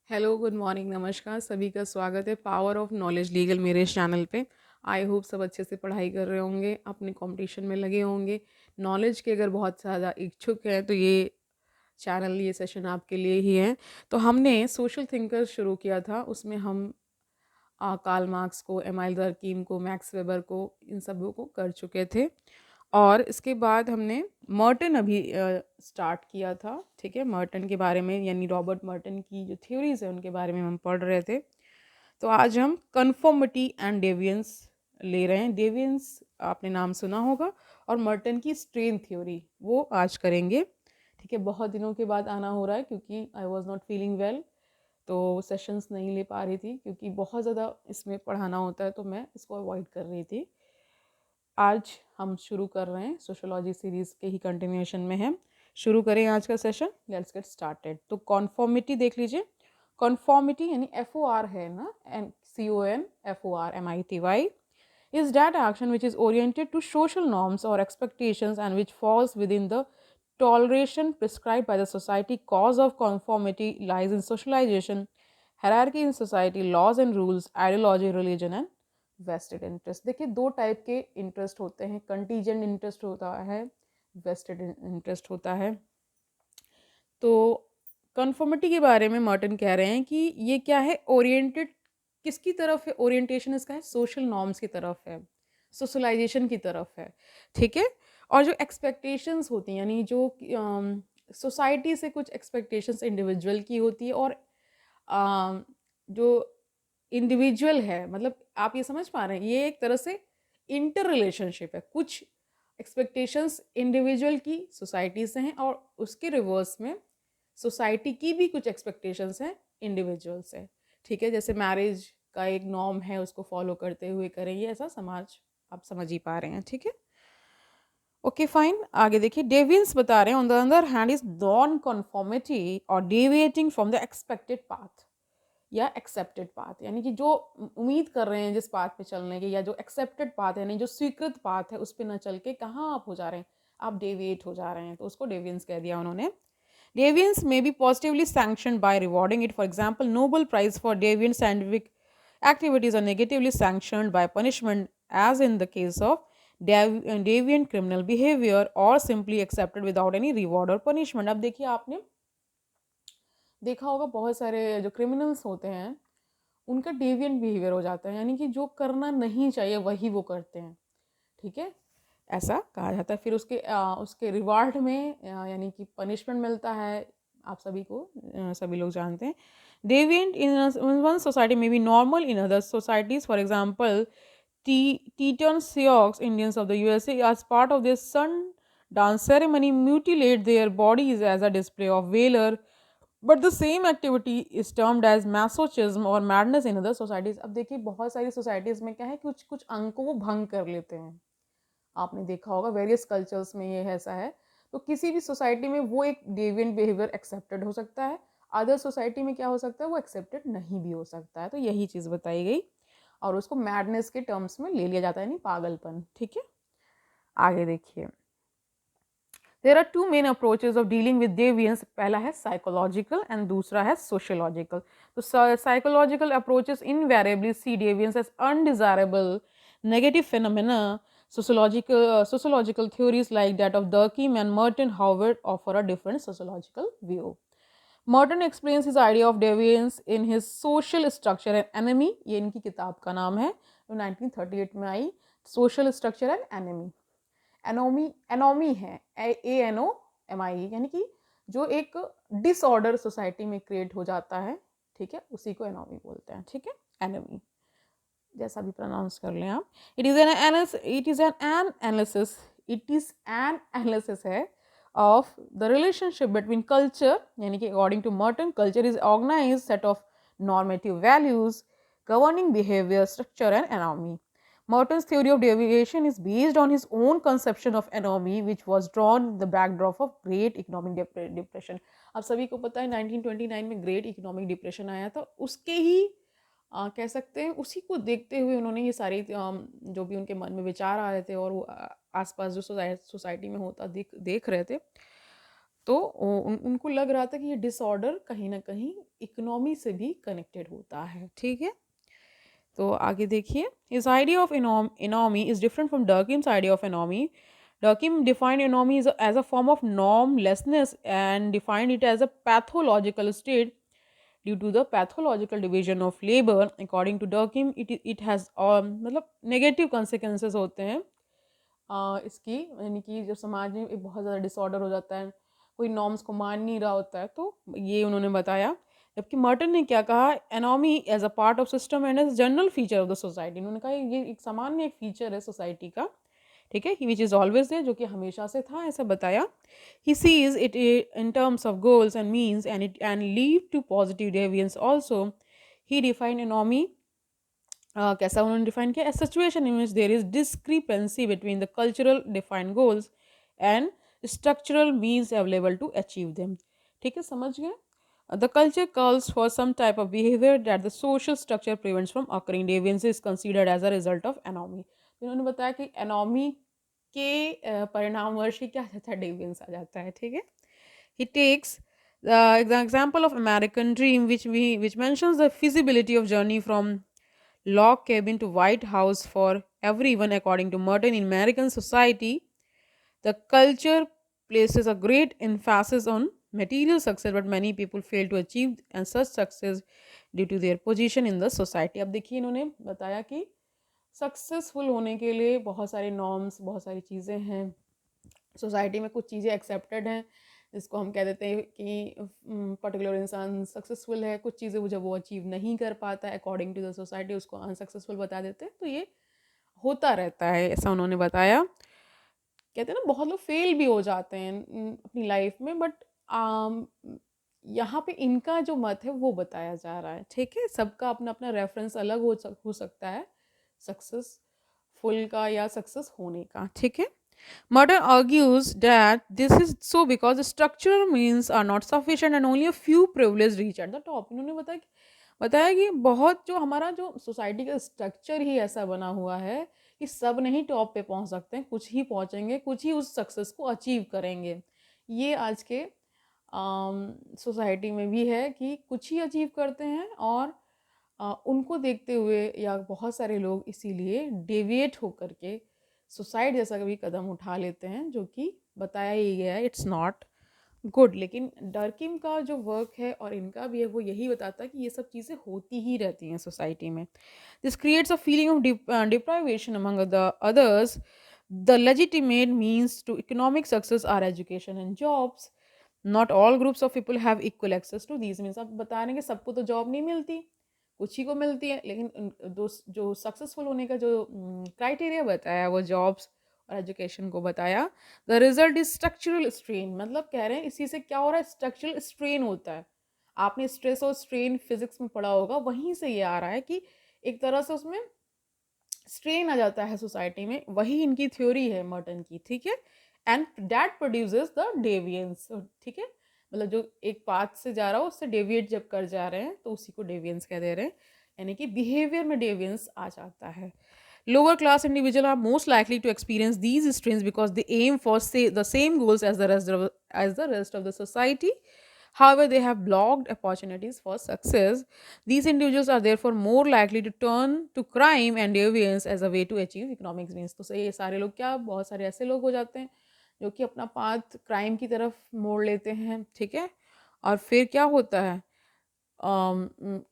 Hello, good morning, नमस्कार, सभी का स्वागत है पावर ऑफ नॉलेज लीगल मेरे इस चैनल पे। आई होप सब अच्छे से पढ़ाई कर रहे होंगे, अपने कंपटीशन में लगे होंगे। नॉलेज के अगर बहुत ज़्यादा इच्छुक हैं तो ये चैनल, ये सेशन आपके लिए ही है। तो हमने सोशल थिंकर शुरू किया था, उसमें हम कार्ल मार्क्स को, एमाइल दर्कीम को, मैक्स वेबर को, इन सबों को कर चुके थे। और इसके बाद हमने मर्टन अभी स्टार्ट किया था। ठीक है, मर्टन के बारे में, यानी रॉबर्ट मर्टन की जो थ्योरीज है उनके बारे में हम पढ़ रहे थे। तो आज हम कन्फॉर्मिटी एंड डेविएंस ले रहे हैं। डेविएंस आपने नाम सुना होगा, और मर्टन की स्ट्रेन थ्योरी वो आज करेंगे। ठीक है, बहुत दिनों के बाद आना हो रहा है क्योंकि I was not feeling well, तो सेशंस नहीं ले पा रही थी क्योंकि बहुत ज़्यादा इसमें पढ़ाना होता है, तो मैं इसको अवॉइड कर रही थी। आज हम शुरू कर रहे हैं, सोशोलॉजी सीरीज़ के ही कंटिन्यूएशन में है। शुरू करें आज का सेशन, लेट्स गेट स्टार्टेड। तो कॉन्फॉर्मिटी देख लीजिए। कॉन्फॉर्मिटी यानी FOR है ना, CONFORMITY is that action which is oriented to social norms or expectations and which falls within the toleration prescribed by the society. Cause of conformity lies in socialization, hierarchy in society, laws and rules, ideology, religion and vested interest. देखिए, दो type के interest होते हैं, contingent interest होता है, vested interest होता है। तो कन्फर्मिटी के बारे में मॉर्टन कह रहे हैं कि ये क्या है, ओरिएंटेड किसकी तरफ है, ओरिएंटेशन इसका है सोशल नॉर्म्स की तरफ है, सोशलाइजेशन की तरफ है। ठीक है, और जो एक्सपेक्टेशंस होती हैं, यानी जो सोसाइटी से कुछ एक्सपेक्टेशंस इंडिविजुअल की होती है, और जो इंडिविजुअल है, मतलब आप ये समझ पा रहे हैं, ये एक तरह से इंटर रिलेशनशिप है। कुछ एक्सपेक्टेशंस इंडिविजुअल की सोसाइटी से हैं, और उसके रिवर्स में सोसाइटी की भी कुछ एक्सपेक्टेशंस हैं इंडिविजुअल से। ठीक है, जैसे मैरिज का एक नॉर्म है, उसको फॉलो करते हुए करेंगे, ऐसा समाज आप समझ ही पा रहे हैं। ठीक है, ओके फाइन, आगे देखिए। डेविएंस बता रहे हैं, on the other hand is non conformity और deviating from the expected path या एक्सेप्टेड पाथ, यानी कि जो उम्मीद कर रहे हैं जिस पाथ पे चलने की, या जो एक्सेप्टेड पाथ है, यानी जो स्वीकृत पाथ है, उस पर न चल के कहाँ आप हो जा रहे हैं, आप डेविएट हो जा रहे हैं, तो उसको डेविएंस कह दिया उन्होंने। Deviance may be positively sanctioned by rewarding it. For example, Nobel Prize for deviant scientific activities are negatively sanctioned by punishment, as in the case of deviant criminal behavior, or simply accepted without any reward or punishment. अब देखिए, आपने देखा होगा बहुत सारे जो criminals होते हैं उनका डेविएंट बिहेवियर हो जाता है, यानी कि जो करना नहीं चाहिए वही वो करते हैं। ठीक है, ऐसा कहा जाता है। फिर उसके रिवार्ड में यानी कि पनिशमेंट मिलता है, आप सभी को सभी लोग जानते हैं। डेविएंट इन वन सोसाइटी में B normal in other societies. For example, Teton Sioux Indians of the USA, as part of their sun dance ceremony, mutilate their bodies as a display of valor, but the same activity is termed as masochism or madness in other societies. अब देखिए, बहुत सारी societies में क्या है, कुछ कुछ अंग को वो भंग कर लेते हैं, आपने देखा होगा वेरियस कल्चर्स में ये ऐसा है। तो किसी भी सोसाइटी में वो एक डेविएंट बिहेवियर एक्सेप्टेड हो सकता है, अदर सोसाइटी में क्या हो सकता है, वो एक्सेप्टेड नहीं भी हो सकता है। तो यही चीज़ बताई गई, और उसको मैडनेस के टर्म्स में ले लिया जाता है, यानी पागलपन। ठीक है, आगे देखिए। There are two main approaches of dealing with deviance. पहला है साइकोलॉजिकल एंड दूसरा है सोशियोलॉजिकल। तो psychological approaches invariably see deviance as undesirable negative phenomena. Sociological theories like that of Durkheim and Merton, however, offer a different sociological view. Merton explains his idea of deviance in his Social Structure and Enemy. ये इनकी किताब का नाम है, जो 1938 में आई, social structure and enemy. Anomie है, ANOMI, यानी कि जो एक डिसऑर्डर सोसाइटी में क्रिएट हो जाता है। ठीक है, उसी को एनोमी बोलते हैं। ठीक है, एनोमी जैसा भी प्रोनाउंस कर लें आप। इट इज एन एनालिसिस है of the relationship between culture, यानी कि according to Merton, culture is organised set of normative values governing behavior, structure and anomy. Merton's theory of deviation is based on his own conception of anomy, which was drawn in the backdrop of Great Economic Depression. अब सभी को पता है 1929 में great economic depression आया था, उसके ही कह सकते हैं उसी को देखते हुए उन्होंने ये सारी जो भी उनके मन में विचार आ रहे थे, और वो आसपास जो सोसाइटी में होता देख रहे थे, तो उनको लग रहा था कि ये डिसऑर्डर कहीं ना कहीं इकोनॉमी से भी कनेक्टेड होता है, ठीक है। तो आगे देखिए, his idea of anomy is different from Durkheim's idea of anomy. Durkheim defined anomy as a form of normlessness and defined it as a pathological state due to the pathological division of labor. According to Durkheim, it has मतलब negative consequences होते हैं इसकी, यानी कि जब समाज में एक बहुत ज़्यादा डिसऑर्डर हो जाता है, कोई नॉर्म्स को मान नहीं रहा होता है, तो ये उन्होंने बताया। जबकि मर्टन ने क्या कहा, anomie as a part of system and as general feature of the society. उन्होंने कहा ये एक सामान्य एक फीचर है सोसाइटी का, ठीक है, विच इज़ ऑलवेज देयर, जो कि हमेशा से था, ऐसा बताया। He sees it in terms of goals and means and lead to positive deviance also. He define anomie कैसा उन्होंने डिफाइन किया, situation in which there is discrepancy between the cultural defined goals and structural means available to achieve them, ठीक है, समझ गए। The culture calls for some type of behavior that the social structure prevents from occurring. Deviance is considered as a result of anomy. इन्होंने बताया कि anomy के परिणामवश ही क्या आ जाता है, deviance आ जाता है, ठीक है। He takes the example of American Dream, which mentions the feasibility of journey from log cabin to White House for everyone. According to Merton, in American society, the culture places a great emphasis on material success, but many people fail to achieve and such success due to their position in the society. अब देखिए, इन्होंने बताया कि successful होने के लिए बहुत सारे नॉर्म्स, बहुत सारी चीज़ें हैं सोसाइटी में, कुछ चीज़ें एक्सेप्टेड हैं जिसको हम कह देते हैं कि पर्टिकुलर इंसान सक्सेसफुल है, कुछ चीज़ें वो जब वो अचीव नहीं कर पाता है अकॉर्डिंग टू द सोसाइटी, उसको अनसक्सेसफुल बता देते हैं। तो ये होता रहता है, ऐसा उन्होंने बताया। कहते हैं ना, बहुत लोग फेल भी हो जाते हैं अपनी लाइफ में, बट यहाँ पे इनका जो मत है वो बताया जा रहा है, ठीक है। सबका अपना अपना रेफरेंस अलग हो सकता है सक्सेसफुल का या सक्सेस होने का, ठीक है। Murder argues that this is so because the structural means are not sufficient and only a few privileged reach at the top. इन्होंने बताया कि बहुत जो हमारा जो सोसाइटी का स्ट्रक्चर ही ऐसा बना हुआ है कि सब नहीं टॉप पे पहुंच सकते हैं, कुछ ही पहुंचेंगे, कुछ ही उस सक्सेस को अचीव करेंगे। ये आज के सोसाइटी में भी है कि कुछ ही अचीव करते हैं, और उनको देखते हुए या बहुत सारे लोग इसीलिए डेविएट होकर के सुसाइड जैसा कभी कदम उठा लेते हैं, जो कि बताया ही गया है इट्स नॉट गुड। लेकिन डर्किम का जो वर्क है और इनका भी है, वो यही बताता है कि ये सब चीज़ें होती ही रहती हैं सोसाइटी में। This creates a feeling of deprivation among the others. The legitimate means to economic success are education and jobs. Not all groups of people have equal access to these means. आप बता रहे हैं कि सबको तो job नहीं मिलती, कुछ ही को मिलती है, लेकिन जो सक्सेसफुल होने का जो क्राइटेरिया बताया वो जॉब्स और एजुकेशन को बताया। The result is structural strain, मतलब कह रहे हैं इसी से क्या हो रहा है, स्ट्रक्चरल स्ट्रेन होता है। आपने स्ट्रेस और स्ट्रेन फिजिक्स में पढ़ा होगा, वहीं से ये आ रहा है कि एक तरह से उसमें स्ट्रेन आ जाता है सोसाइटी में, वही इनकी थ्योरी है मर्टन की, ठीक है। एंड दैट प्रोड्यूसेस द डेविएंस, ठीक है, मतलब जो एक पाथ से जा रहा हो उससे डेविएट जब कर जा रहे हैं तो उसी को डेविएंस कह दे रहे हैं, यानी कि बिहेवियर में डेविएंस आ जाता है। Lower class individual are most likely to experience these strains because they aim for the same goals as the rest of the society. However, they have blocked opportunities for success. These individuals are therefore more likely to turn to crime and deviance as a way to achieve economic gains. तो ये सारे लोग क्या, बहुत सारे ऐसे लोग हो जाते हैं जो कि अपना पाथ क्राइम की तरफ मोड़ लेते हैं, ठीक है। और फिर क्या होता है,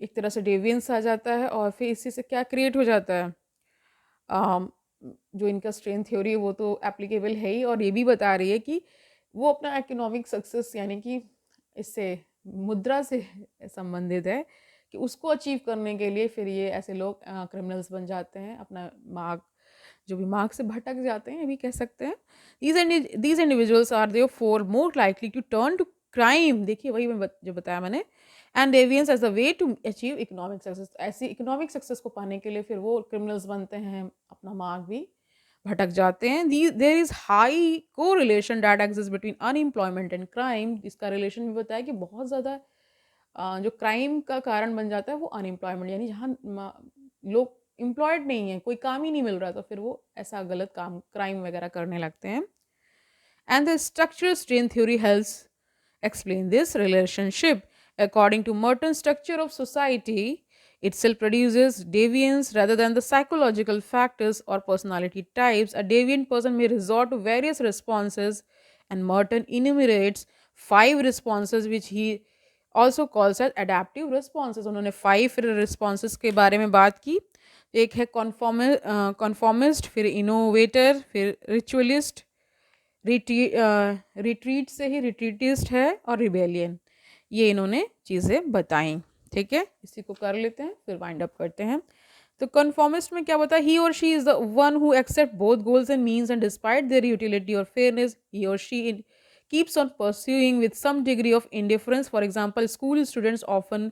एक तरह से डेवियंस आ जाता है, और फिर इसी से क्या क्रिएट हो जाता है, um, जो इनका स्ट्रेन थ्योरी है वो तो एप्लीकेबल है ही, और ये भी बता रही है कि वो अपना इकोनॉमिक सक्सेस, यानी कि इससे मुद्रा से संबंधित है, कि उसको अचीव करने के लिए फिर ये ऐसे लोग क्रिमिनल्स बन जाते हैं, अपना मार्ग जो भी मार्ग से भटक जाते हैं, ये भी कह सकते हैं। these individuals are therefore more likely to turn to crime, देखिए वही मैं जो बताया मैंने, and deviance as a way to achieve economic success. ऐसी इकोनॉमिक सक्सेस को पाने के लिए फिर वो क्रिमिनल्स बनते हैं, अपना मार्ग भी भटक जाते हैं। देयर इज हाई को relation that exist between unemployment and crime. इसका रिलेशन भी बताया कि बहुत ज़्यादा जो क्राइम का कारण बन जाता है वो अनएम्प्लॉयमेंट, यानी जहाँ लोग एम्प्लॉयड नहीं है, कोई काम ही नहीं मिल रहा, तो फिर वो ऐसा गलत काम क्राइम वगैरह करने लगते हैं। And the structural strain theory helps explain this relationship. According to Merton's structure of society, itself produces deviance rather than the psychological factors or personality types. A deviant person may resort to various responses, and Merton enumerates 5 responses which he also calls as adaptive responses. उन्होंने 5 responses के बारे में बात की. एक है कॉन्फॉर्मिस्ट, फिर innovator, फिर रिचुअलिस्ट, रिट्रीट से ही रिट्रीटिस्ट है, और रिबेलियन. ये इन्होंने चीज़ें बताई. ठीक है, इसी को कर लेते हैं फिर वाइंड अप करते हैं. तो कन्फॉर्मिस्ट में क्या बता, he or she is the one who accept both goals and means and despite their utility or fairness he or she keeps on pursuing with some degree of indifference. For example, school students often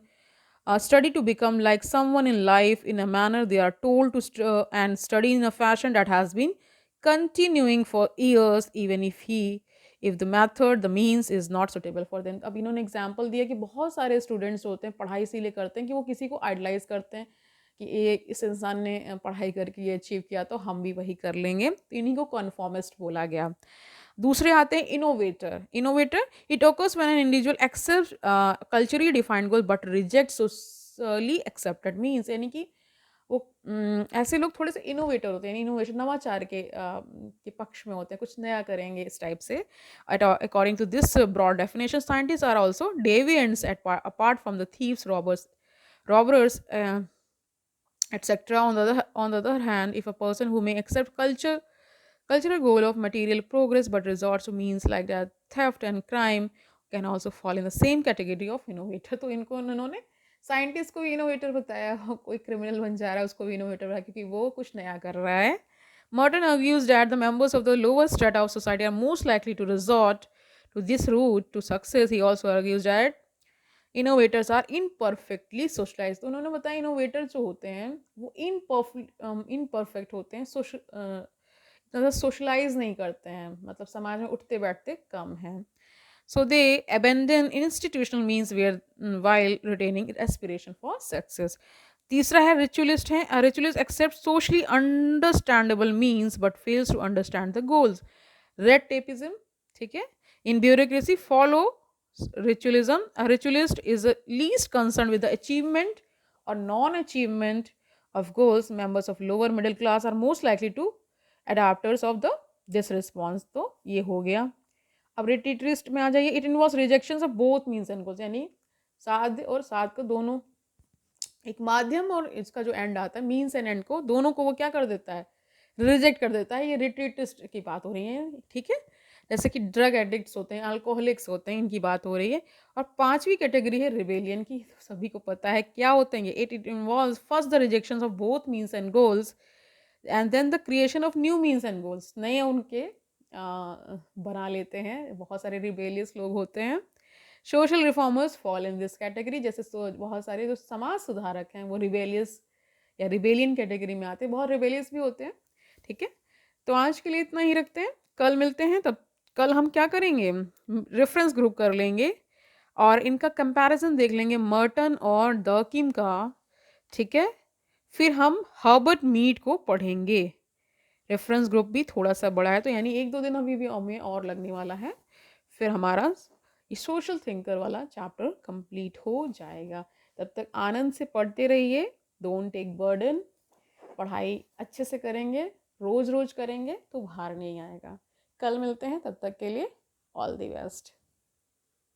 study to become like someone in life in a manner they are told to and study in a fashion that has been continuing for years, even if the method, the means is not suitable for them. अब इन्होंने example दिया कि बहुत सारे students होते हैं, पढ़ाई इसीलिए करते हैं कि वो किसी को आइडलाइज करते हैं कि ये इस इंसान ने पढ़ाई करके ये अचीव किया तो हम भी वही कर लेंगे. तो इन्हीं को कॉन्फॉर्मिस्ट बोला गया. दूसरे आते हैं innovator. Innovator, it occurs when an individual accepts culturally defined goal but rejects socially accepted means. यानी कि वो ऐसे लोग थोड़े से इनोवेटर होते हैं, इनोवेशन नवाचार के पक्ष में होते हैं, कुछ नया करेंगे इस टाइप से. According to this broad definition, scientist are also deviants apart from the thieves, robbers etc. On the other hand, if a person who may accept cultural goal of material progress but resorts to means like that theft and crime can also fall in the same category of innovator. तो इनको उन्होंने scientist को भी innovator बताया, कोई criminal बन जा रहा है उसको भी इनोवेटर बताया क्योंकि वो कुछ नया कर रहा है. Merton argues that the members of the lower strata of society are most likely to resort to this route to success. He also argues that innovators are imperfectly socialize. तो उन्होंने बताया इनोवेटर जो होते हैं वो इनपरफेक्ट होते हैं, socialise नहीं करते हैं, मतलब समाज में उठते बैठते कम हैं. So they abandon institutional means where while retaining aspiration for success. तीसरा है रिचुअलिस्ट है. Ritualist accept socially understandable means but fails to understand the goals. Red tapism. ठीक है, in bureaucracy follow ritualism. A ritualist is least concerned with the achievement or non-achievement of goals. Members of lower middle class are most likely to adapters of the this response. तो ये हो गया. अब रिट्रीटिस्ट में आ जाइए. It involves rejection of both means and goals, यानी साध्य और साध को दोनों, एक माध्यम और इसका जो एंड आता है मीन्स एंड एंड को, दोनों को वो क्या कर देता है, रिजेक्ट कर देता है. ये रिट्रीटिस्ट की बात हो रही है. ठीक है, जैसे कि ड्रग एडिक्ट्स होते हैं, अल्कोहलिक्स होते हैं, इनकी बात हो रही है. और 5वीं कैटेगरी है रिबेलियन की. सभी को पता है क्या होते हैं ये. It involves first the rejection of both means and goals and then the creation of new means and goals. नए उनके बना लेते हैं. बहुत सारे रिबेलियस लोग होते हैं. Social reformers fall in this category. जैसे बहुत सारे जो समाज सुधारक हैं वो रिबेलियस या रिबेलियन कैटेगरी में आते हैं. बहुत रिबेलियस भी होते हैं. ठीक है, तो आज के लिए इतना ही रखते हैं. कल मिलते हैं. तब कल हम क्या करेंगे, रेफरेंस ग्रुप कर लेंगे और इनका कंपैरिजन देख लेंगे, मर्टन और डर्किम का. ठीक है, फिर हम हर्बर्ट मीड को पढ़ेंगे. रेफरेंस ग्रुप भी थोड़ा सा बड़ा है, तो यानी 1-2 दिन अभी भी हमें और लगने वाला है. फिर हमारा ये सोशल थिंकर वाला चैप्टर कंप्लीट हो जाएगा. तब तक आनंद से पढ़ते रहिए. Don't take burden. पढ़ाई अच्छे से करेंगे, रोज रोज करेंगे तो भार नहीं आएगा. कल मिलते हैं, तब तक के लिए ऑल द बेस्ट.